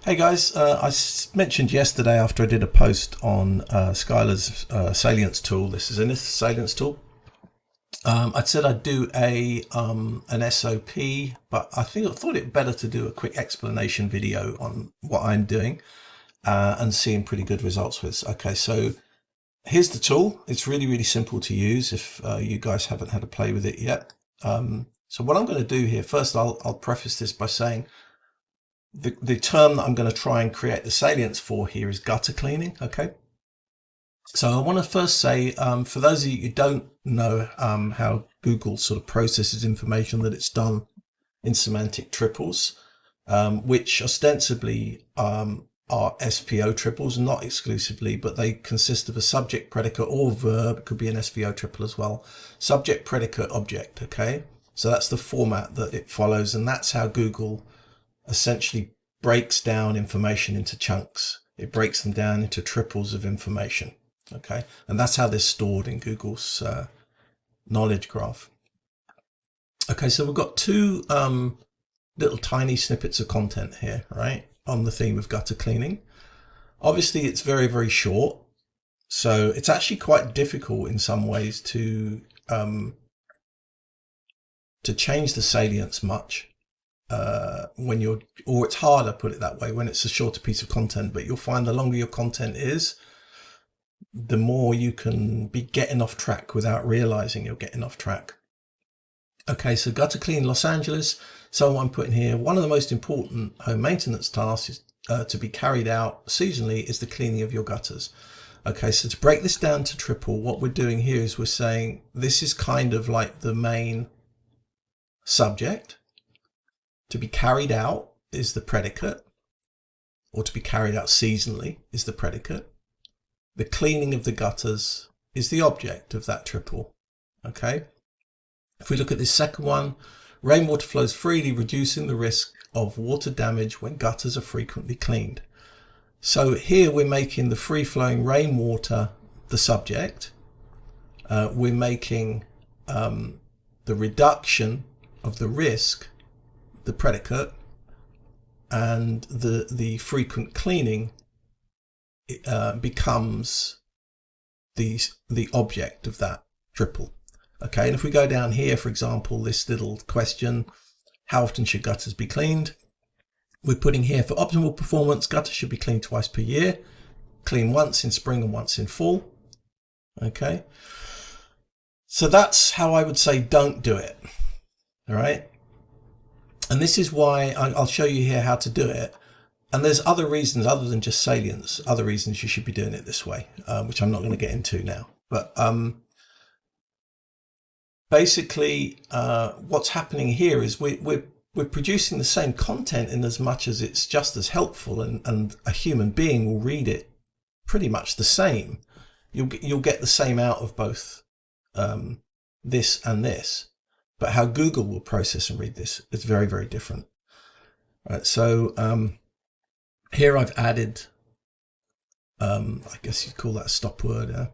Hey guys, mentioned yesterday after I did a post on Skylar's Salience tool. This is Zynith Salience tool. I'd said I'd do an SOP, but I thought it better to do a quick explanation video on what I'm doing and seeing pretty good results with. Okay, so here's the tool. It's really simple to use if you guys haven't had a play with it yet. So what I'm going to do here, first I'll preface this by saying the term that I'm going to try and create the salience for here is gutter cleaning. Okay. So I want to first say, for those of you who don't know how Google sort of processes information, that it's done in semantic triples, which ostensibly are SVO triples, not exclusively, but they consist of a subject, predicate, or verb. It could be an SVO triple as well. Subject, predicate, object. Okay. So that's the format that it follows, and that's how Google essentially breaks down information into chunks. It breaks them down into triples of information. Okay, and that's how they're stored in Google's knowledge graph. Okay, so we've got two little tiny snippets of content here, right, on the theme of gutter cleaning. Obviously, it's very short, so it's actually quite difficult in some ways to change the salience much. Or it's harder, put it that way, when it's a shorter piece of content, but you'll find the longer your content is, the more you can be getting off track without realizing you're getting off track. Okay, so gutter clean Los Angeles. So what I'm putting here, one of the most important home maintenance tasks is, to be carried out seasonally is the cleaning of your gutters. Okay, so to break this down to triple, what we're doing here is we're saying this is kind of like the main subject. To be carried out is the predicate, or to be carried out seasonally is the predicate. The cleaning of the gutters is the object of that triple. Okay. If we look at this second one, rainwater flows freely, reducing the risk of water damage when gutters are frequently cleaned. So here we're making the free flowing rainwater the subject. We're making the reduction of the risk the predicate, and the frequent cleaning becomes the object of that triple. Okay, and if we go down here, for example, this little question, how often should gutters be cleaned? We're putting here, for optimal performance, gutters should be cleaned twice per year. Clean once in spring and once in fall. Okay, so that's how I would say don't do it. All right. And this is why I'll show you here how to do it. And there's other reasons other than just salience, other reasons you should be doing it this way, which I'm not going to get into now. But basically, what's happening here is we're producing the same content in as much as it's just as helpful, and a human being will read it pretty much the same. You'll get the same out of both this and this. But how Google will process and read this is very different. Right, so here I've added, I guess you'd call that a stop word.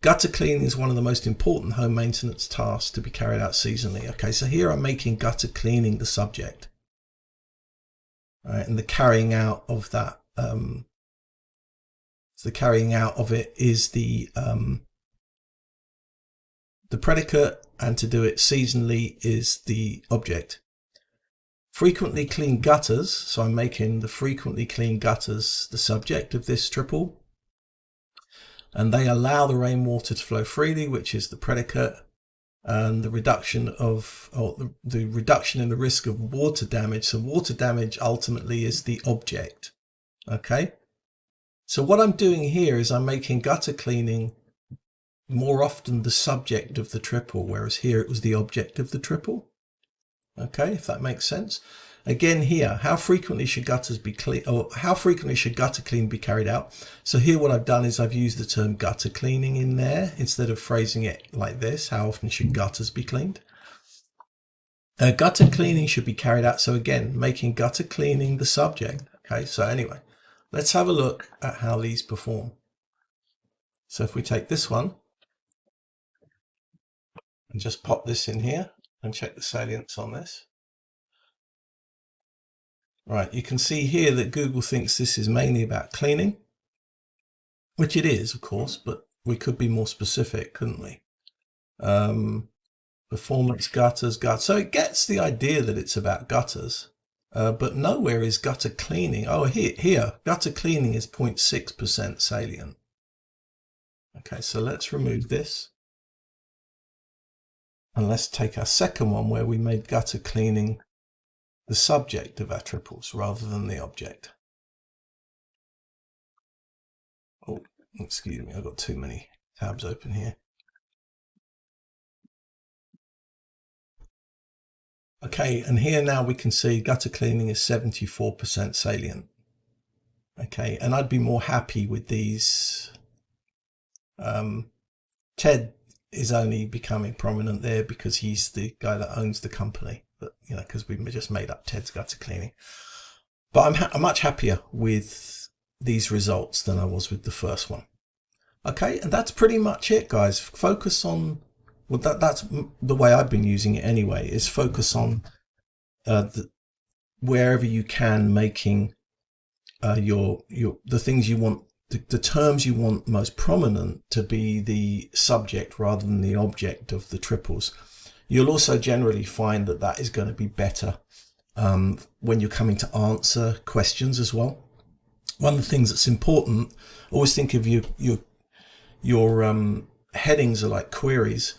Gutter cleaning is one of the most important home maintenance tasks to be carried out seasonally. Okay, so here I'm making gutter cleaning the subject. Right, and the carrying out of that, the carrying out of it is the predicate, and to do it seasonally is the object. Frequently clean gutters, so I'm making the frequently clean gutters the subject of this triple, and they allow the rainwater to flow freely, which is the predicate, and the reduction of, or the reduction in the risk of water damage. So water damage ultimately is the object. Okay, so what I'm doing here is I'm making gutter cleaning more often the subject of the triple, whereas here it was the object of the triple. Okay, if that makes sense. Again here, how frequently should gutters be clean, or how frequently should gutter cleaning be carried out? So here what I've done is I've used the term gutter cleaning in there instead of phrasing it like this. How often should gutters be cleaned? Gutter cleaning should be carried out. So again, making gutter cleaning the subject. Okay, so anyway, let's have a look at how these perform. So if we take this one, and just pop this in here and check the salience on this. Right, you can see here that Google thinks this is mainly about cleaning, which it is, of course, but we could be more specific, couldn't we? Performance, gutters. So it gets the idea that it's about gutters, but nowhere is gutter cleaning. Oh, here, gutter cleaning is 0.6% salient. Okay, so let's remove this. And let's take our second one where we made gutter cleaning the subject of our triples rather than the object. Oh, excuse me, I've got too many tabs open here. Okay, and here now we can see gutter cleaning is 74% salient. Okay, and I'd be more happy with these. Ted is only becoming prominent there because he's the guy that owns the company, but you know, because we just made up Ted's gutter cleaning. But I'm much happier with these results than I was with the first one. Okay, and that's pretty much it, guys. Focus on, well, that's the way I've been using it anyway, is focus on wherever you can, making the things you want, the terms you want most prominent to be the subject rather than the object of the triples. You'll also generally find that that is going to be better when you're coming to answer questions as well. One of the things that's important, always think of your headings are like queries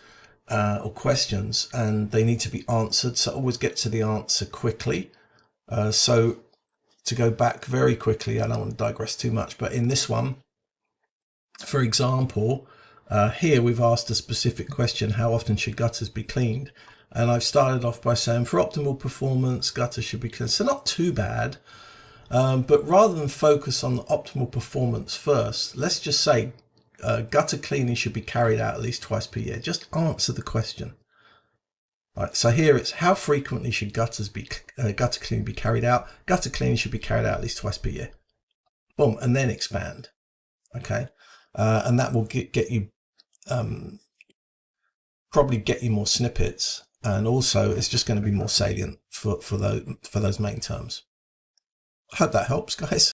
or questions, and they need to be answered. So always get to the answer quickly. So to go back very quickly, I don't want to digress too much, but in this one, for example, here we've asked a specific question: how often should gutters be cleaned? And I've started off by saying for optimal performance, gutters should be cleaned. So not too bad. But rather than focus on the optimal performance first, let's just say gutter cleaning should be carried out at least twice per year. Just answer the question. Right, so here it's how frequently should gutter cleaning be carried out? Gutter cleaning should be carried out at least twice per year. Boom, and then expand. Okay, and that will get you probably get you more snippets, and also it's just going to be more salient for those main terms. I hope that helps, guys.